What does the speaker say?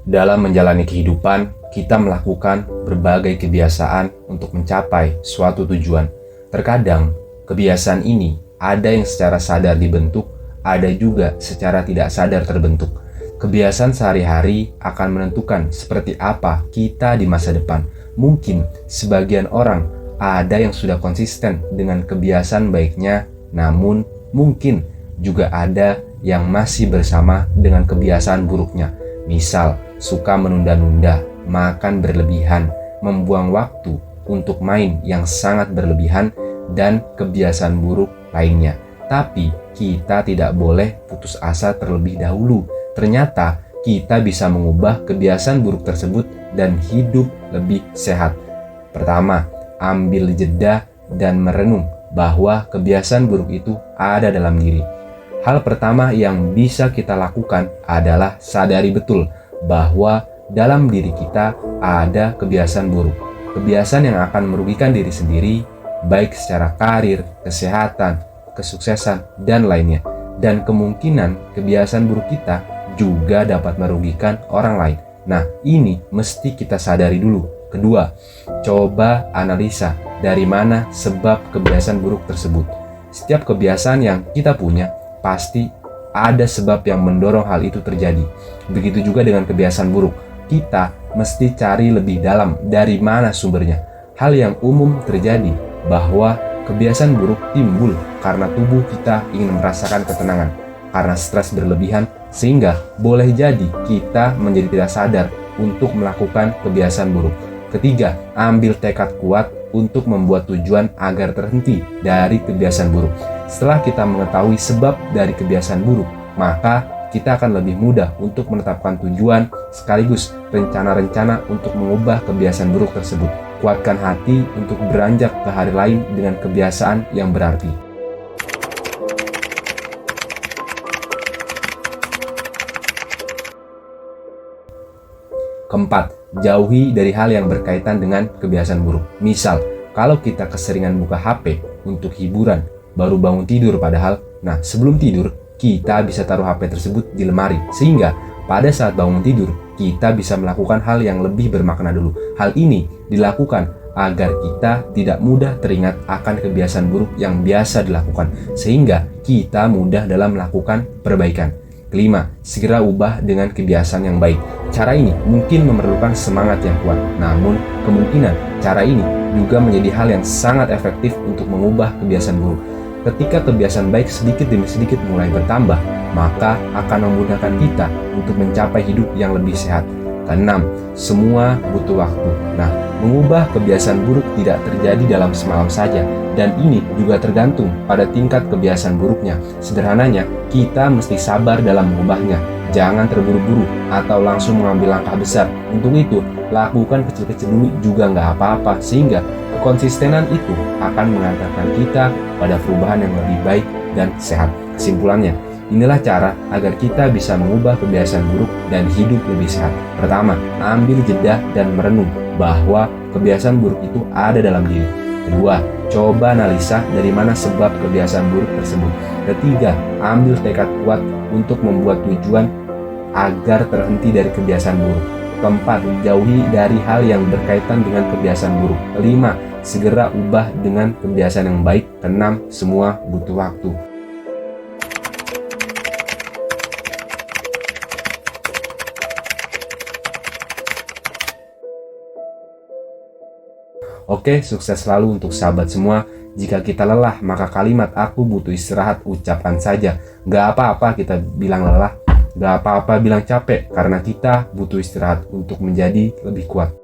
Dalam menjalani kehidupan, kita melakukan berbagai kebiasaan untuk mencapai suatu tujuan. Terkadang, kebiasaan ini ada yang secara sadar dibentuk, ada juga secara tidak sadar terbentuk. Kebiasaan sehari-hari akan menentukan seperti apa kita di masa depan. Mungkin sebagian orang ada yang sudah konsisten dengan kebiasaan baiknya, namun mungkin juga ada yang masih bersama dengan kebiasaan buruknya. Misal, suka menunda-nunda, makan berlebihan, membuang waktu untuk main yang sangat berlebihan, dan kebiasaan buruk lainnya. Tapi kita tidak boleh putus asa terlebih dahulu. Ternyata kita bisa mengubah kebiasaan buruk tersebut dan hidup lebih sehat. Pertama, ambil jeda dan merenung bahwa kebiasaan buruk itu ada dalam diri. Hal pertama yang bisa kita lakukan adalah sadari betul bahwa dalam diri kita ada kebiasaan buruk. Kebiasaan yang akan merugikan diri sendiri, baik secara karir, kesehatan, kesuksesan, dan lainnya. Dan kemungkinan kebiasaan buruk kita juga dapat merugikan orang lain. Nah, ini mesti kita sadari dulu. Kedua, coba analisa dari mana sebab kebiasaan buruk tersebut. Setiap kebiasaan yang kita punya pasti ada sebab yang mendorong hal itu terjadi. Begitu juga dengan kebiasaan buruk. Kita mesti cari lebih dalam dari mana sumbernya. Hal yang umum terjadi bahwa kebiasaan buruk timbul karena tubuh kita ingin merasakan ketenangan, karena stres berlebihan, sehingga boleh jadi kita menjadi tidak sadar untuk melakukan kebiasaan buruk. Ketiga, ambil tekad kuat untuk membuat tujuan agar terhenti dari kebiasaan buruk. Setelah kita mengetahui sebab dari kebiasaan buruk, maka kita akan lebih mudah untuk menetapkan tujuan sekaligus rencana-rencana untuk mengubah kebiasaan buruk tersebut. Kuatkan hati untuk beranjak ke hari lain dengan kebiasaan yang berarti. Keempat, jauhi dari hal yang berkaitan dengan kebiasaan buruk. Misal, kalau kita keseringan buka HP untuk hiburan, baru bangun tidur padahal, sebelum tidur, kita bisa taruh HP tersebut di lemari. Sehingga, pada saat bangun tidur, kita bisa melakukan hal yang lebih bermakna dulu. Hal ini dilakukan agar kita tidak mudah teringat akan kebiasaan buruk yang biasa dilakukan. Sehingga, kita mudah dalam melakukan perbaikan. Kelima, segera ubah dengan kebiasaan yang baik. Cara ini mungkin memerlukan semangat yang kuat, namun kemungkinan cara ini juga menjadi hal yang sangat efektif untuk mengubah kebiasaan buruk. Ketika kebiasaan baik sedikit demi sedikit mulai bertambah, maka akan memudahkan kita untuk mencapai hidup yang lebih sehat. Keenam, semua butuh waktu. Mengubah kebiasaan buruk tidak terjadi dalam semalam saja, dan ini juga tergantung pada tingkat kebiasaan buruknya. Sederhananya, kita mesti sabar dalam mengubahnya. Jangan terburu-buru atau langsung mengambil langkah besar. Untuk itu, lakukan kecil-kecil dulu juga nggak apa-apa, sehingga kekonsistenan itu akan mengantarkan kita pada perubahan yang lebih baik dan sehat. Kesimpulannya, inilah cara agar kita bisa mengubah kebiasaan buruk dan hidup lebih sehat. Pertama, ambil jeda dan merenung bahwa kebiasaan buruk itu ada dalam diri. Kedua, coba analisa dari mana sebab kebiasaan buruk tersebut. Ketiga, ambil tekad kuat untuk membuat tujuan agar terhenti dari kebiasaan buruk. Keempat, jauhi dari hal yang berkaitan dengan kebiasaan buruk. Kelima, segera ubah dengan kebiasaan yang baik. Keenam, semua butuh waktu. Oke, sukses selalu untuk sahabat semua. Jika kita lelah, maka kalimat "aku butuh istirahat" ucapkan saja. Gak apa-apa kita bilang lelah, gak apa-apa bilang capek, karena kita butuh istirahat untuk menjadi lebih kuat.